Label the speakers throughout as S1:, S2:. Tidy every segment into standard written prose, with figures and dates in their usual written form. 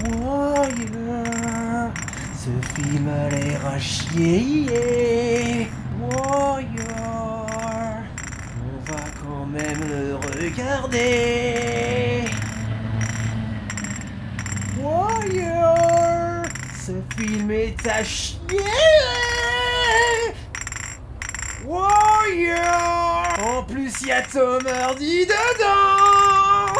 S1: Warrior, ce film a l'air à chier. Warrior, on va quand même le regarder. Warrior, ce film est à chier. Warrior, en plus y a Tom Hardy dedans.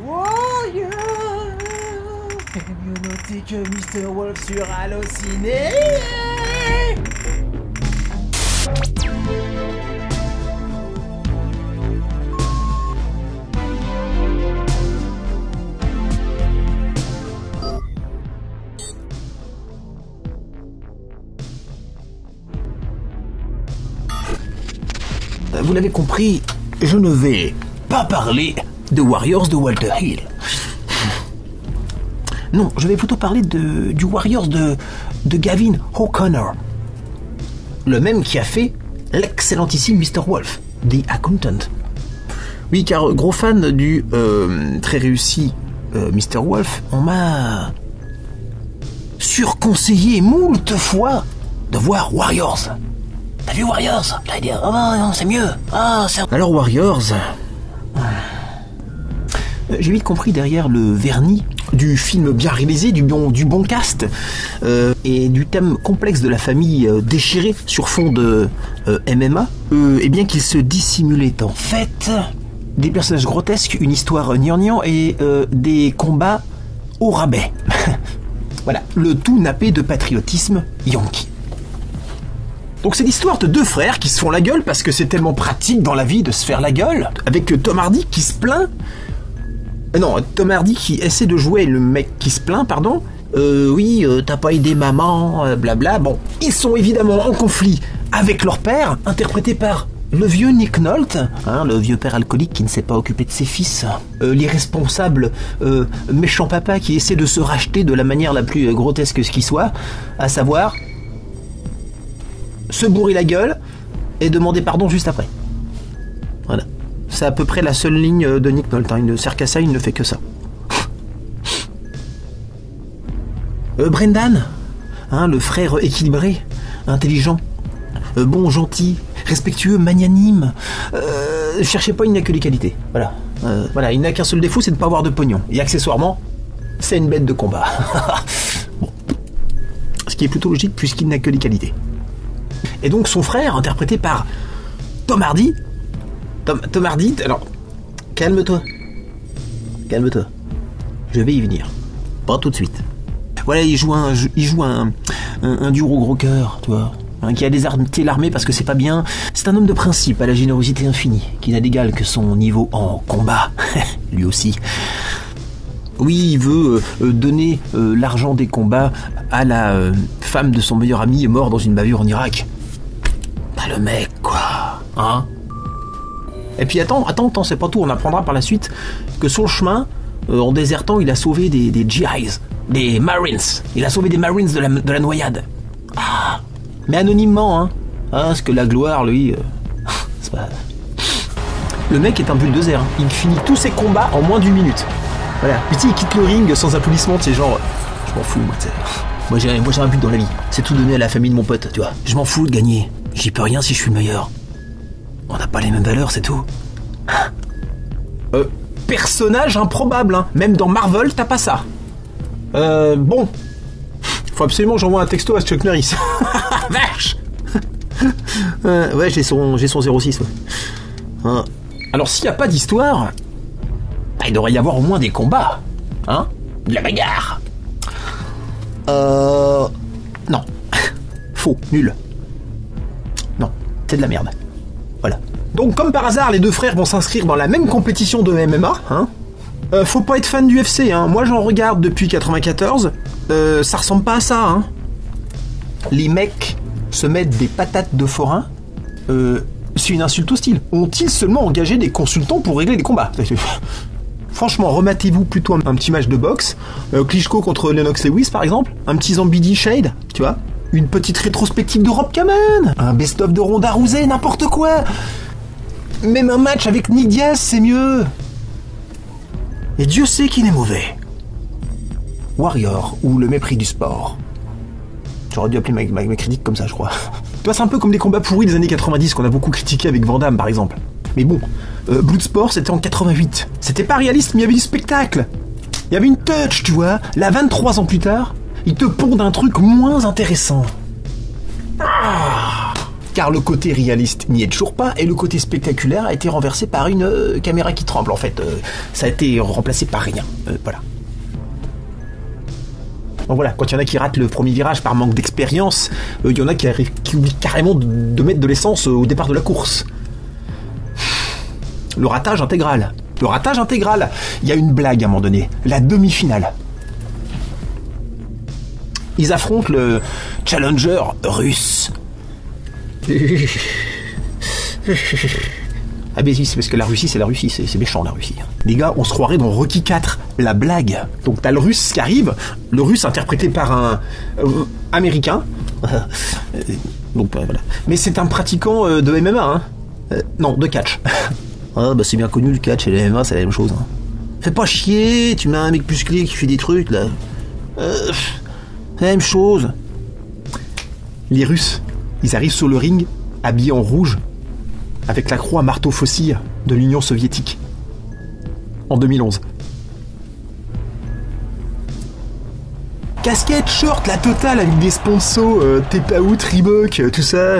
S1: Warrior, mieux noté que Mr. Wolf sur Allociné.
S2: Vous l'avez compris, je ne vais pas parler de Warriors de Walter Hill. Non, je vais plutôt parler du Warriors de Gavin O'Connor. Le même qui a fait l'excellentissime Mr. Wolf, The Accountant. Oui, car gros fan du très réussi Mr. Wolf, on m'a surconseillé moult fois de voir Warriors. T'as vu Warriors? T'as dit, oh non, c'est mieux. Ah, c'est... Alors Warriors... J'ai vite compris derrière le vernis du film bien réalisé, du bon cast, et du thème complexe de la famille déchirée sur fond de MMA, et bien qu'il se dissimulait en fait des personnages grotesques, une histoire gnangnan et des combats au rabais. Voilà, le tout nappé de patriotisme yankee. Donc c'est l'histoire de deux frères qui se font la gueule parce que c'est tellement pratique dans la vie de se faire la gueule, avec Tom Hardy qui se plaint. Non, Tom Hardy qui essaie de jouer le mec qui se plaint, pardon. Oui, t'as pas aidé maman, blabla. Bon, ils sont évidemment en conflit avec leur père, interprété par le vieux Nick Nolte, hein, le vieux père alcoolique qui ne s'est pas occupé de ses fils. L'irresponsable méchant papa qui essaie de se racheter de la manière la plus grotesque qui soit, à savoir... se bourrer la gueule et demander pardon juste après. Voilà. C'est à peu près la seule ligne de Nick Nolte. Il ne sert qu'à ça, il ne fait que ça. Brendan, hein, le frère équilibré, intelligent, bon, gentil, respectueux, magnanime. Cherchez pas, il n'a que les qualités. Voilà. Voilà, il n'a qu'un seul défaut, c'est de ne pas avoir de pognon. Et accessoirement, c'est une bête de combat. Bon. Ce qui est plutôt logique puisqu'il n'a que les qualités. Et donc son frère, interprété par Tom Hardy. Tom Hardy, alors, calme-toi. Calme-toi. Je vais y venir. Pas tout de suite. Voilà, il joue un duro gros cœur, tu vois. Hein, qui a déserté l'armée parce que c'est pas bien. C'est un homme de principe à la générosité infinie, qui n'a d'égal que son niveau en combat. Lui aussi. Oui, il veut donner l'argent des combats à la femme de son meilleur ami mort dans une bavure en Irak. Bah le mec, quoi. Hein? Et puis attends, c'est pas tout. On apprendra par la suite que sur le chemin, en désertant, il a sauvé des GIs, des Marines. Il a sauvé des Marines de la noyade. Ah, mais anonymement, hein. Parce que la gloire, lui, c'est pas... Le mec est un bulldozer. Hein. Il finit tous ses combats en moins d'une minute. Voilà. Puis il quitte le ring sans applaudissements, c'est genre... Je m'en fous, moi, tu sais. Moi j'ai un but dans la vie. C'est tout donner à la famille de mon pote, tu vois. Je m'en fous de gagner. J'y peux rien si je suis le meilleur. On n'a pas les mêmes valeurs, c'est tout. Personnage improbable, hein. Même dans Marvel, t'as pas ça. Bon. Faut absolument que j'envoie un texto à Chuck Norris. Vache. Ouais, j'ai son 06, ouais. Alors s'il n'y a pas d'histoire... Bah, il devrait y avoir au moins des combats. Hein? De la bagarre. Non. Faux, nul. Non, c'est de la merde. Voilà. Donc comme par hasard, les deux frères vont s'inscrire dans la même compétition de MMA, hein. Faut pas être fan du UFC, hein. Moi j'en regarde depuis 94. Ça ressemble pas à ça, hein. Les mecs se mettent des patates de forain. C'est une insulte hostile. Ont-ils seulement engagé des consultants pour régler les combats? Franchement, rematez-vous plutôt un petit match de boxe. Klitschko contre Lennox Lewis, par exemple. Un petit Zambidi Shade, tu vois. Une petite rétrospective de Rob Kaman. Un best-of de Ronda Rousey, n'importe quoi. Même un match avec Nick Diaz, c'est mieux. Et Dieu sait qu'il est mauvais. Warrior ou le mépris du sport. J'aurais dû appeler ma critique comme ça, je crois. Tu vois, c'est un peu comme les combats pourris des années 90 qu'on a beaucoup critiqué avec Van Damme, par exemple. Mais bon, Bloodsport, c'était en 88. C'était pas réaliste, mais il y avait du spectacle. Il y avait une touch, tu vois. Là, 23 ans plus tard, ils te pondent un truc moins intéressant. Car le côté réaliste n'y est toujours pas, et le côté spectaculaire a été renversé par une caméra qui tremble, en fait. Ça a été remplacé par rien. Voilà. Donc voilà, quand il y en a qui ratent le premier virage par manque d'expérience, il y en a qui oublient carrément de mettre de l'essence au départ de la course. Le ratage intégral. Le ratage intégral. Il y a une blague à un moment donné. La demi-finale. Ils affrontent le challenger russe. Ah mais oui, c'est parce que la Russie, c'est la Russie, c'est méchant la Russie. Les gars, on se croirait dans Rocky 4, la blague. Donc t'as le russe qui arrive, le russe interprété par un américain. Donc voilà. Mais c'est un pratiquant de MMA, hein. Non, de catch. Ah bah c'est bien connu le catch et le MMA, c'est la même chose. Hein. Fais pas chier, tu mets un mec musclé qui fait des trucs là. C'est la même chose. Les Russes, ils arrivent sur le ring habillés en rouge, avec la croix marteau faucille de l'Union soviétique, en 2011. Casquette, short, la totale, avec des sponsors, Tepaout, Reebok, tout ça,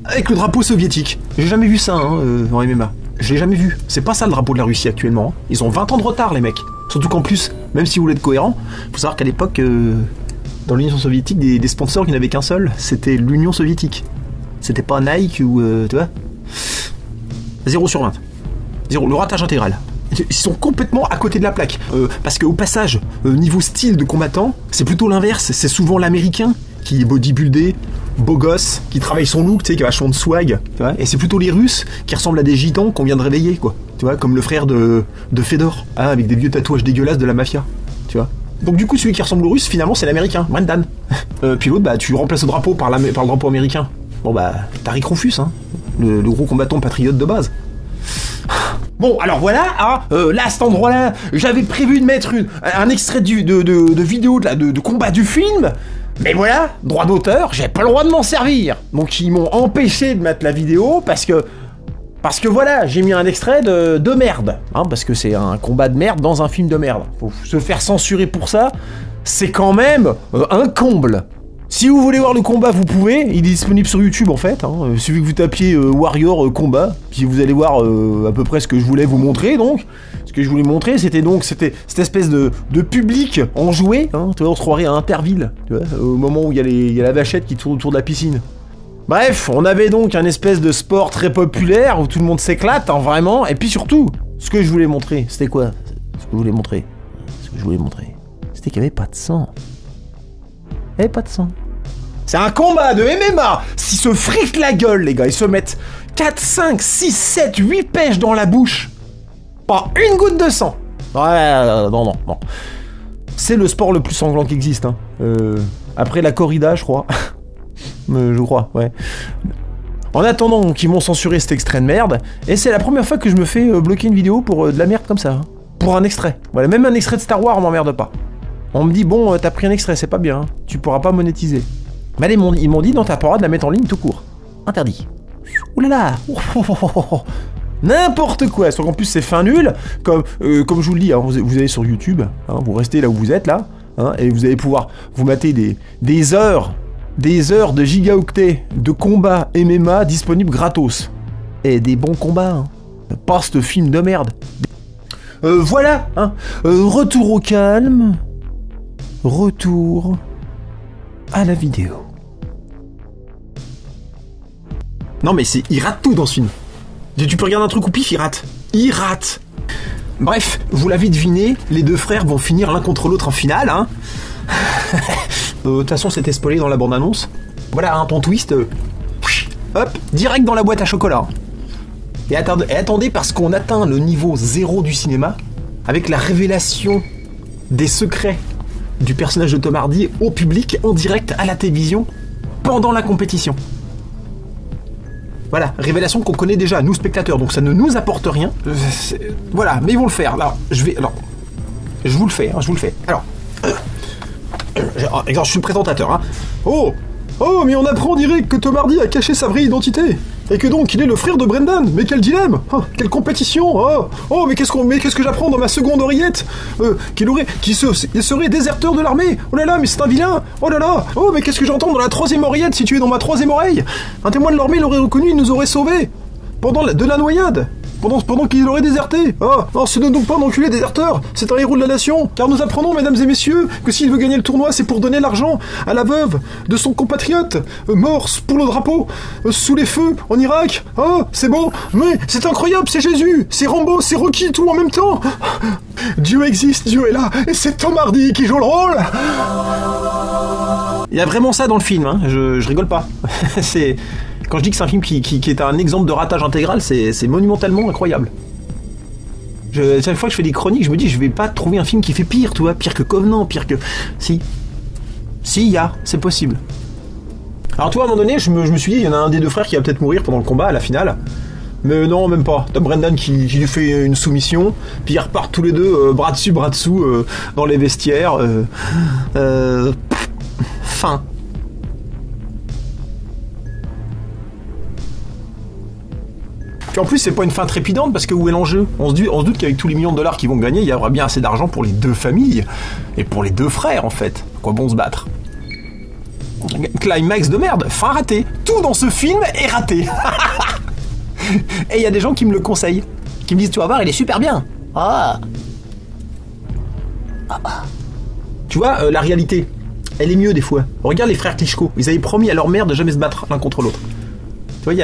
S2: avec le drapeau soviétique. J'ai jamais vu ça en MMA. Je l'ai jamais vu. C'est pas ça le drapeau de la Russie actuellement. Hein. Ils ont 20 ans de retard, les mecs. Surtout qu'en plus, même si vous voulez être cohérent, faut savoir qu'à l'époque, dans l'Union soviétique, des sponsors qui n'avaient qu'un seul, c'était l'Union soviétique. C'était pas Nike ou... tu vois 0 sur 20. 0. Le ratage intégral. Ils sont complètement à côté de la plaque. Parce qu'au passage, niveau style de combattant, c'est plutôt l'inverse. C'est souvent l'américain qui est bodybuildé, beau gosse, qui travaille son look, tu sais, qui a vachement de swag. Tu vois, et c'est plutôt les Russes qui ressemblent à des gitans qu'on vient de réveiller, quoi. Tu vois, comme le frère de Fedor, hein, avec des vieux tatouages dégueulasses de la mafia. Tu vois. Donc du coup, celui qui ressemble aux Russes, finalement, c'est l'américain, Brendan. Puis l'autre, bah, tu remplaces le drapeau par le drapeau américain. Bon bah, t'as Rick Rufus, hein, le gros combattant patriote de base. Bon, alors voilà, hein, là, à cet endroit-là, j'avais prévu de mettre un extrait de vidéo de combat du film, mais voilà, droit d'auteur, j'ai pas le droit de m'en servir. Donc ils m'ont empêché de mettre la vidéo parce que voilà, j'ai mis un extrait de merde, hein, parce que c'est un combat de merde dans un film de merde. Faut se faire censurer pour ça, c'est quand même un comble. Si vous voulez voir le combat, vous pouvez, il est disponible sur YouTube en fait, hein. Il suffit que vous tapiez Warrior combat, puis vous allez voir à peu près ce que je voulais vous montrer donc. Ce que je voulais montrer, c'était cette espèce de public enjoué, hein. Tu vois, on se croirait à Interville, tu vois, au moment où il y a la vachette qui tourne autour de la piscine. Bref, on avait donc un espèce de sport très populaire où tout le monde s'éclate, hein, vraiment, et puis surtout, ce que je voulais montrer, c'était quoi? Ce que je voulais montrer, c'était qu'il n'y avait pas de sang. Il n'y avait pas de sang. C'est un combat de MMA. S'ils se fritent la gueule, les gars, ils se mettent 4, 5, 6, 7, 8 pêches dans la bouche. Pas une goutte de sang. Ouais, non. C'est le sport le plus sanglant qui existe. Hein. Après la corrida, je crois. Je crois, ouais. En attendant qu'ils m'ont censuré cet extrait de merde, et c'est la première fois que je me fais bloquer une vidéo pour de la merde comme ça. Hein. Pour un extrait. Voilà, même un extrait de Star Wars, on m'emmerde pas. On me dit, bon, t'as pris un extrait, c'est pas bien, hein. Tu pourras pas monétiser. Mais ils m'ont dit, non, t'as pas le droit de la mettre en ligne tout court. Interdit. Ouh là là. N'importe quoi. Sauf qu'en plus, c'est fin nul. Comme je vous le dis, hein, vous allez sur YouTube, hein, vous restez là où vous êtes, là, hein, et vous allez pouvoir vous mater des heures de gigaoctets de combats MMA disponibles gratos. Et des bons combats, hein. Pas ce film de merde. Voilà, hein. Retour au calme. Retour à la vidéo. Non mais il rate tout dans ce film. Tu peux regarder un truc au pif, il rate. Bref, vous l'avez deviné, les deux frères vont finir l'un contre l'autre en finale, hein. De toute façon, c'était spoilé dans la bande-annonce. Voilà, hein, ton twist. Hop, direct dans la boîte à chocolat. Et attendez, parce qu'on atteint le niveau 0 du cinéma, avec la révélation des secrets du personnage de Tom Hardy au public, en direct à la télévision, pendant la compétition. Voilà, révélation qu'on connaît déjà, nous spectateurs, donc ça ne nous apporte rien. Voilà, mais ils vont le faire. Alors, je Je vous le fais, hein, je vous le fais. Alors, je suis le présentateur. Hein. Oh, mais on apprend direct que Tom Hardy a caché sa vraie identité. Et que donc il est le frère de Brendan. Mais quel dilemme, quelle compétition. Mais qu'est-ce que j'apprends dans ma seconde oreillette qu'il serait déserteur de l'armée. Oh là là, mais c'est un vilain. Oh là là. Oh, mais qu'est-ce que j'entends dans la troisième oreillette située dans ma troisième oreille. Un témoin de l'armée l'aurait reconnu, il nous aurait sauvés de la noyade. Pendant qu'il aurait déserté. Non, ce n'est donc pas un enculé déserteur, c'est un héros de la nation. Car nous apprenons, mesdames et messieurs, que s'il veut gagner le tournoi, c'est pour donner l'argent à la veuve de son compatriote, mort pour le drapeau, sous les feux, en Irak. C'est bon, mais c'est incroyable, c'est Jésus, c'est Rambo, c'est Rocky, tout en même temps. Dieu existe, Dieu est là, et c'est Tom Hardy qui joue le rôle. Il y a vraiment ça dans le film, hein. Je rigole pas. Quand je dis que c'est un film qui est un exemple de ratage intégral, c'est monumentalement incroyable. Chaque fois que je fais des chroniques, je me dis, je vais pas trouver un film qui fait pire, tu vois, pire que Covenant, pire que... Si, c'est possible. Alors toi, à un moment donné, je me suis dit, il y en a un des deux frères qui va peut-être mourir pendant le combat, à la finale. Mais non, même pas. T'as Brendan qui lui fait une soumission, puis ils repartent tous les deux, bras dessus, dans les vestiaires. Fin. En plus, c'est pas une fin trépidante parce que où est l'enjeu ? On se doute qu'avec tous les millions de dollars qu'ils vont gagner, il y aura bien assez d'argent pour les deux familles et pour les deux frères en fait. Quoi bon se battre ? Climax de merde, fin ratée. Tout dans ce film est raté. Et il y a des gens qui me le conseillent, qui me disent tu vas voir, il est super bien. Tu vois, la réalité, elle est mieux des fois. Regarde les frères Klitschko, ils avaient promis à leur mère de jamais se battre l'un contre l'autre. Tu vois, il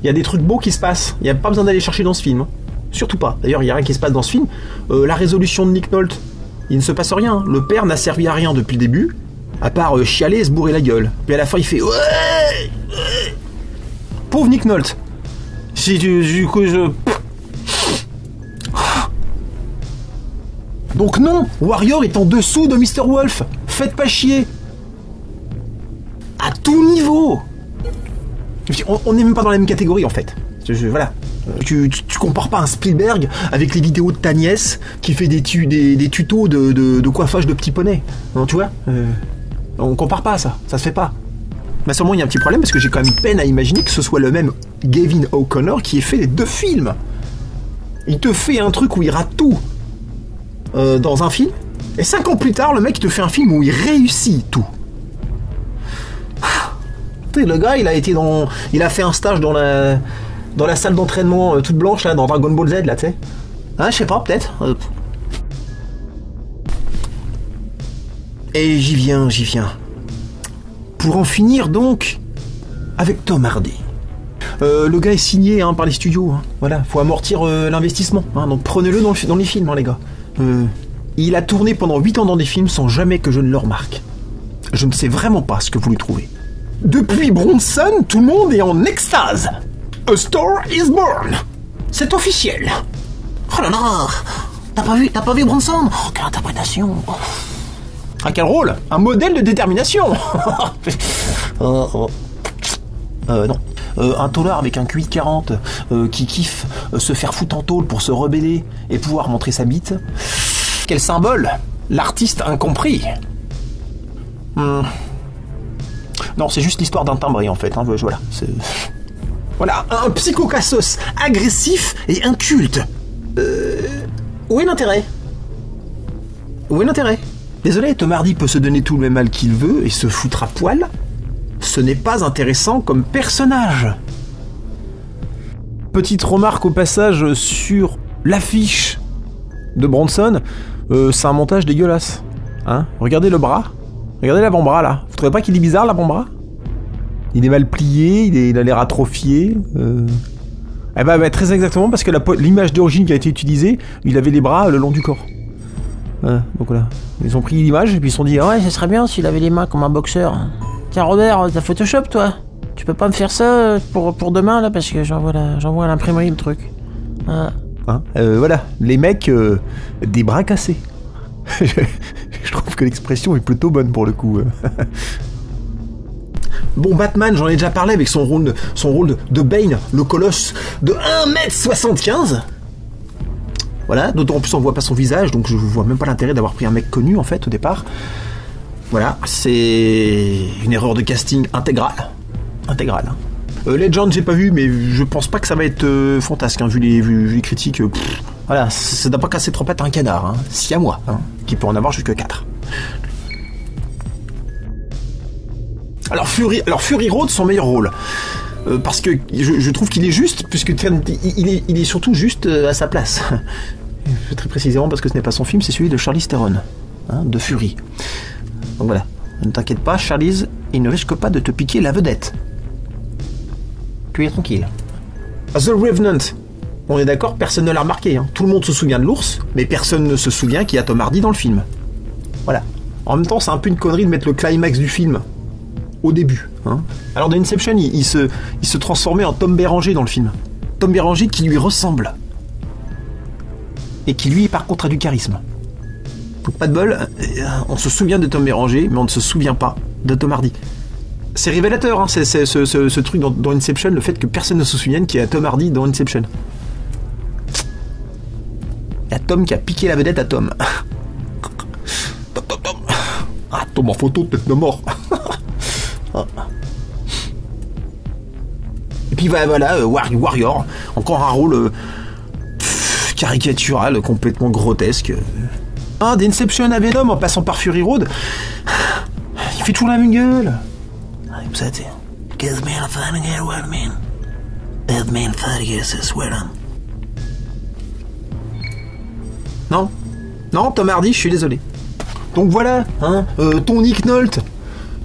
S2: y a des trucs beaux qui se passent. Il n'y a pas besoin d'aller chercher dans ce film. Surtout pas. D'ailleurs, il n'y a rien qui se passe dans ce film. La résolution de Nick Nolte, il ne se passe rien. Le père n'a servi à rien depuis le début, à part chialer et se bourrer la gueule. Puis à la fin, il fait ouais. Pauvre Nick Nolte. Donc non, Warrior est en dessous de Mr. Wolf. Faites pas chier. À tout niveau. On n'est même pas dans la même catégorie en fait. Voilà. Tu compares pas un Spielberg avec les vidéos de ta nièce qui fait des tutos de coiffage de petits poneys. Non, tu vois, on compare pas ça se fait pas. Mais seulement il y a un petit problème parce que j'ai quand même peine à imaginer que ce soit le même Gavin O'Connor qui ait fait les deux films. Il te fait un truc où il rate tout dans un film, et 5 ans plus tard, le mec il te fait un film où il réussit tout. Le gars, il a fait un stage dans la salle d'entraînement toute blanche là, dans Dragon Ball Z là, tu sais. Je sais pas, peut-être. Et j'y viens. Pour en finir donc avec Tom Hardy. Le gars est signé par les studios. Voilà, faut amortir l'investissement. Donc prenez-le dans les films, les gars. Il a tourné pendant 8 ans dans des films sans jamais que je ne le remarque. Je ne sais vraiment pas ce que vous lui trouvez. Depuis Bronson, tout le monde est en extase. A Star is Born. C'est officiel.
S3: Oh là là, t'as pas vu Bronson? Oh, quelle interprétation.
S2: Quel rôle? Un modèle de détermination.
S3: Non.
S2: Un taulard avec un QI de 40 qui kiffe se faire foutre en tôle pour se rebeller et pouvoir montrer sa bite. Quel symbole. L'artiste incompris. Non, c'est juste l'histoire d'un timbré en fait. Voilà. Voilà, un psychocassos agressif et inculte. Où est l'intérêt? Désolé, Tom Hardy peut se donner tout le mal qu'il veut et se foutre à poil. Ce n'est pas intéressant comme personnage. Petite remarque au passage sur l'affiche de Bronson. C'est un montage dégueulasse. Regardez le bras. Regardez l'avant-bras là. Vous trouvez pas qu'il est bizarre l'avant-bras? Il est mal plié, il a l'air atrophié. Très exactement parce que l'image d'origine qui a été utilisée, il avait les bras le long du corps. Donc voilà. Ils ont pris l'image et puis ils se sont dit
S3: ouais, ça serait bien s'il avait les mains comme un boxeur. Tiens Robert, t'as Photoshop toi? Tu peux pas me faire ça pour demain là parce que j'envoie à l'imprimerie le truc.
S2: Voilà, les mecs des bras cassés. Je trouve que l'expression est plutôt bonne pour le coup. Bon, Batman, j'en ai déjà parlé avec son rôle de Bane, le colosse de 1m75. Voilà, d'autant en plus on voit pas son visage, donc je vois même pas l'intérêt d'avoir pris un mec connu en fait au départ. Voilà, c'est une erreur de casting intégrale. Intégrale. Legend j'ai pas vu, mais je pense pas que ça va être fantasque, hein, vu les critiques. Voilà, ça n'a pas cassé trop pattes à un canard, hein, si à moi, hein, qui peut en avoir jusque 4. Alors Fury Road, son meilleur rôle. Parce que je trouve qu'il est juste, puisque il est surtout juste à sa place. Très précisément parce que ce n'est pas son film, c'est celui de Charlize Theron, hein, de Fury. Donc voilà, ne t'inquiète pas, Charlize, il ne risque pas de te piquer la vedette. Tu es tranquille. The Revenant, on est d'accord, personne ne l'a remarqué. Hein. Tout le monde se souvient de l'ours, mais personne ne se souvient qu'il y a Tom Hardy dans le film. Voilà. En même temps, c'est un peu une connerie de mettre le climax du film au début. Hein. Alors dans Inception, il se transformait en Tom Béranger dans le film. Tom Béranger qui lui ressemble. Et qui lui, par contre, a du charisme. Donc pas de bol, on se souvient de Tom Béranger, mais on ne se souvient pas de Tom Hardy. C'est révélateur, hein, ce truc dans Inception, le fait que personne ne se souvienne qu'il y a Tom Hardy dans Inception. Il y a Tom qui a piqué la vedette à Tom. Tom. Ah, Tom en photo, tête de mort. Et puis voilà, Warrior, encore un rôle caricatural, complètement grotesque. D'Inception à Venom en passant par Fury Road, il fait toujours la même gueule. Comme ça, tu sais. Give me a fighting here, what I mean. That man fighting here, I swear on. Non, Tom Hardy, je suis désolé. Donc voilà, hein, ton Nick Nolte,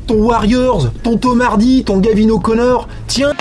S2: ton Warriors, ton Tom Hardy, ton Gavin O'Connor, tiens.